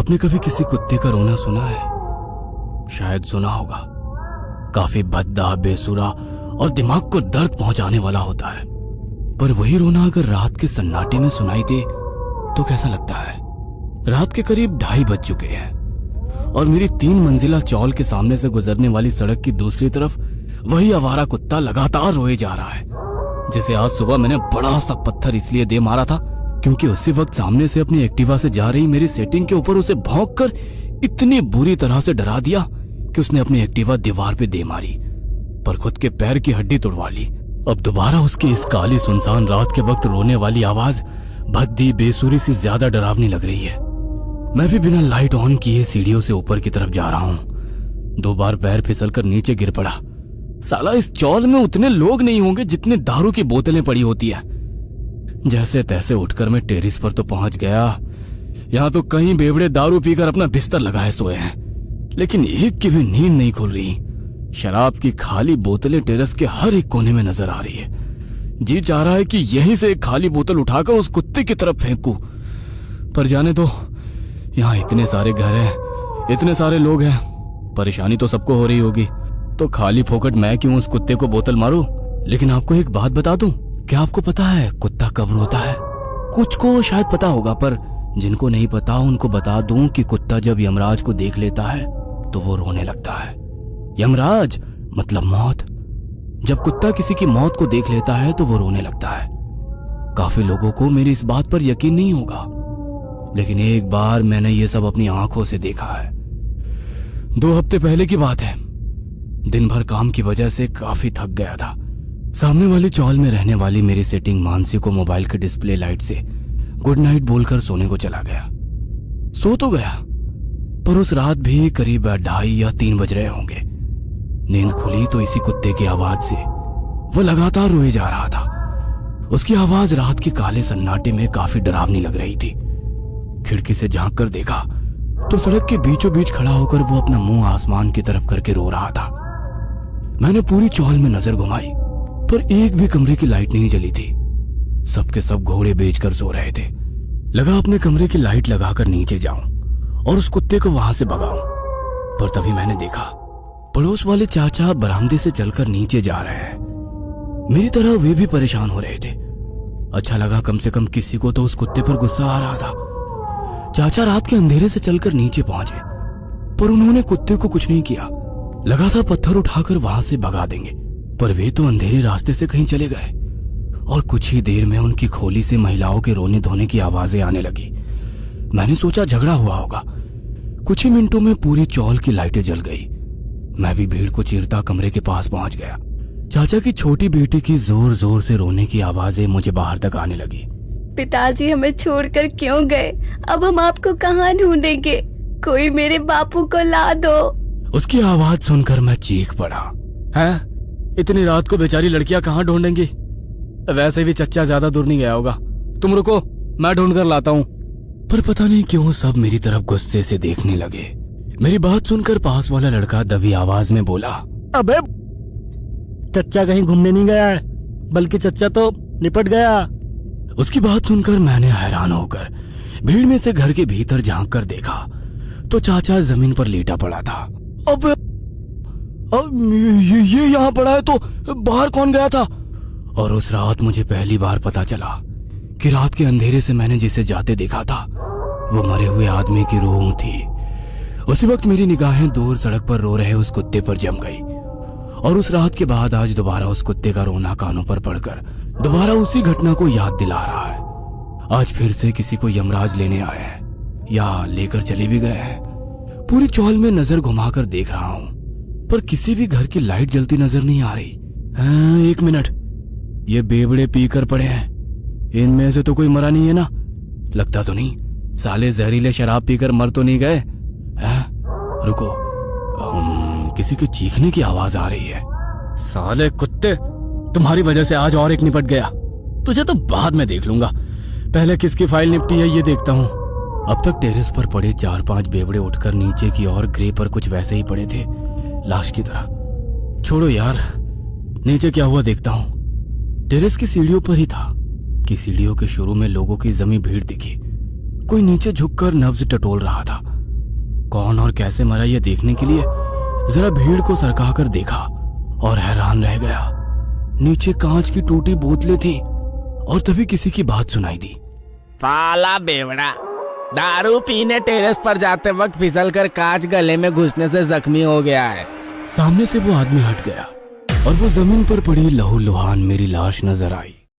आपने कभी किसी कुत्ते का रोना सुना है? शायद सुना होगा। काफी भद्दा, बेसुरा और दिमाग को दर्द पहुंचाने वाला होता है। पर वही रोना अगर रात के सन्नाटे में सुनाई दे तो कैसा लगता है? रात के करीब 2:30 बज चुके हैं और मेरी 3 मंजिला चौल के सामने से गुजरने वाली सड़क की दूसरी तरफ वही आवारा कुत्ता लगातार रोए जा रहा है, जिसे आज सुबह मैंने बड़ा सा पत्थर इसलिए दे मारा था क्योंकि उसी वक्त सामने से अपनी एक्टिवा से जा रही मेरी सेटिंग के ऊपर उसे भौंककर इतनी बुरी तरह से डरा दिया कि उसने अपनी एक्टिवा दीवार पे दे मारी, पर खुद के पैर की हड्डी तोड़वा ली। अब दोबारा उसकी इस काली सुनसान रात के वक्त रोने वाली आवाज भद्दी, बेसुरी से ज्यादा डरावनी लग रही है। मैं भी बिना लाइट ऑन किए सीढ़ियों से ऊपर की तरफ जा रहा हूं। 2 बार पैर फिसलकर नीचे गिर पड़ा। साला इस चौल में उतने लोग नहीं होंगे जितने दारू की बोतलें पड़ी होती है। जैसे तैसे उठकर मैं टेरिस पर तो पहुंच गया। यहां तो कई बेवड़े दारू पीकर अपना बिस्तर लगाए सोए हैं, लेकिन एक की भी नींद नहीं खुल रही। शराब की खाली बोतलें टेरेस के हर एक कोने में नजर आ रही है। जी चाह रहा है कि यहीं से एक खाली बोतल उठाकर उस कुत्ते की तरफ फेंकूं, पर जाने दो, यहाँ इतने सारे घर हैं, इतने सारे लोग हैं, परेशानी तो सबको हो रही होगी, तो खाली फोकट मैं क्यों उस कुत्ते को बोतल मारूं? लेकिन आपको एक बात बता दूं, क्या आपको पता है कुत्ता कब रोता है? कुछ को शायद पता होगा, पर जिनको नहीं पता उनको बता दूं कि कुत्ता जब यमराज को देख लेता है तो वो रोने लगता है। यमराज मतलब मौत। जब कुत्ता किसी की मौत को देख लेता है तो वो रोने लगता है। काफी लोगों को मेरी इस बात पर यकीन नहीं होगा, लेकिन एक बार मैंने ये सब अपनी आंखों से देखा है। 2 हफ्ते पहले की बात है। दिन भर काम की वजह से काफी थक गया था। सामने वाली चौल में रहने वाली मेरी सेटिंग मानसी को मोबाइल के डिस्प्ले लाइट से गुड नाइट बोलकर सोने को चला गया। सो तो गया, पर उस रात भी करीब 2:30 या 3 बज रहे होंगे। नींद खुली तो इसी कुत्ते की आवाज से। वो लगातार रोए जा रहा था। उसकी आवाज रात के काले सन्नाटे में काफी डरावनी लग रही थी। खिड़की से झांक कर देखा तो सड़क के बीचों बीच खड़ा होकर वो अपना मुंह आसमान की तरफ करके रो रहा था। मैंने पूरी चौल में नजर घुमाई, पर एक भी कमरे की लाइट नहीं जली थी। सबके सब घोड़े बेचकर सो रहे थे। लगा अपने कमरे की लाइट लगाकर नीचे जाऊं और उस कुत्ते को वहां से भगाऊं, पर तभी मैंने देखा पड़ोस वाले चाचा बरामदे से चलकर नीचे जा रहे हैं। मेरी तरह वे भी परेशान हो रहे थे। अच्छा लगा, कम से कम किसी को तो उस कुत्ते पर गुस्सा आ रहा था। चाचा रात के अंधेरे से चलकर नीचे पहुंचे, पर उन्होंने कुत्ते को कुछ नहीं किया। लगा था पत्थर उठाकर वहां से भगा देंगे, पर वे तो अंधेरे रास्ते से कहीं चले गए और कुछ ही देर में उनकी खोली से महिलाओं के रोने धोने की आवाजें आने लगी। मैंने सोचा झगड़ा हुआ होगा। कुछ ही मिनटों में पूरी चौल की लाइटें जल गई। मैं भी भीड़ को चीरता कमरे के पास पहुंच गया। चाचा की छोटी बेटी की जोर जोर से रोने की आवाजें मुझे बाहर तक आने लगी। पिताजी हमें छोड़कर क्यों गए? अब हम आपको कहाँ ढूंढेंगे? कोई मेरे बापू को ला दो। उसकी आवाज सुनकर मैं चीख पड़ा। हैं? इतनी रात को बेचारी लड़कियां कहाँ ढूंढेंगी? वैसे भी चच्चा ज्यादा दूर नहीं गया होगा। तुम रुको, मैं ढूंढ कर लाता हूँ। पर पता नहीं क्यों सब मेरी तरफ गुस्से से देखने लगे। मेरी बात सुनकर पास वाला लड़का दबी आवाज में बोला, अबे चच्चा कहीं घूमने नहीं गया है, बल्कि चच्चा तो निपट गया। उसकी बात सुनकर मैंने हैरान होकर भीड़ में से घर के भीतर झांक कर देखा तो चाचा जमीन पर लेटा पड़ा था। अब ये यहाँ पड़ा है तो बाहर कौन गया था? और उस रात मुझे पहली बार पता चला कि रात के अंधेरे से मैंने जिसे जाते देखा था वो मरे हुए आदमी की रूह थी। उसी वक्त मेरी निगाहें दूर सड़क पर रो रहे उस कुत्ते पर जम गई और उस रात के बाद आज दोबारा उस कुत्ते का रोना कानों पर पड़कर दोबारा उसी घटना को याद दिला रहा है। आज फिर से किसी को यमराज लेने आए हैं या लेकर चले भी गए हैं। पूरी चौल में नजर घुमाकर देख रहा हूँ, पर किसी भी घर की लाइट जलती नजर नहीं आ रही। एक मिनट, ये बेवड़े पीकर पड़े हैं, इनमें से तो कोई मरा नहीं है ना? लगता तो नहीं, साले जहरीले शराब पीकर मर तो नहीं गए? रुको, किसी के चीखने की आवाज आ रही है। साले कुत्ते, तुम्हारी वजह से आज और एक निपट गया। तुझे तो बाद में देख लूंगा, पहले किसकी फाइल निपटी है ये देखता हूँ। अब तक टेरेस पर पड़े 4-5 बेवड़े उठकर नीचे की ओर ग्रे पर कुछ वैसे ही पड़े थे, लाश की तरह। छोड़ो यार, नीचे क्या हुआ देखता हूँ। टेरेस की सीढ़ियों पर ही था कि सीढ़ियों के शुरू में लोगों की जमी भीड़ दिखी। कोई नीचे झुककर नब्ज टटोल रहा था। कौन और कैसे मरा ये देखने के लिए जरा भीड़ को सरका कर देखा और हैरान रह गया। नीचे कांच की टूटी बोतलें थी और तभी किसी की बात सुनाई दी। साला बेवड़ा, दारू पीने टेरेस पर जाते वक्त फिसल कर कांच गले में घुसने से जख्मी हो गया है। सामने से वो आदमी हट गया और वो जमीन पर पड़ी लहूलुहान मेरी लाश नजर आई।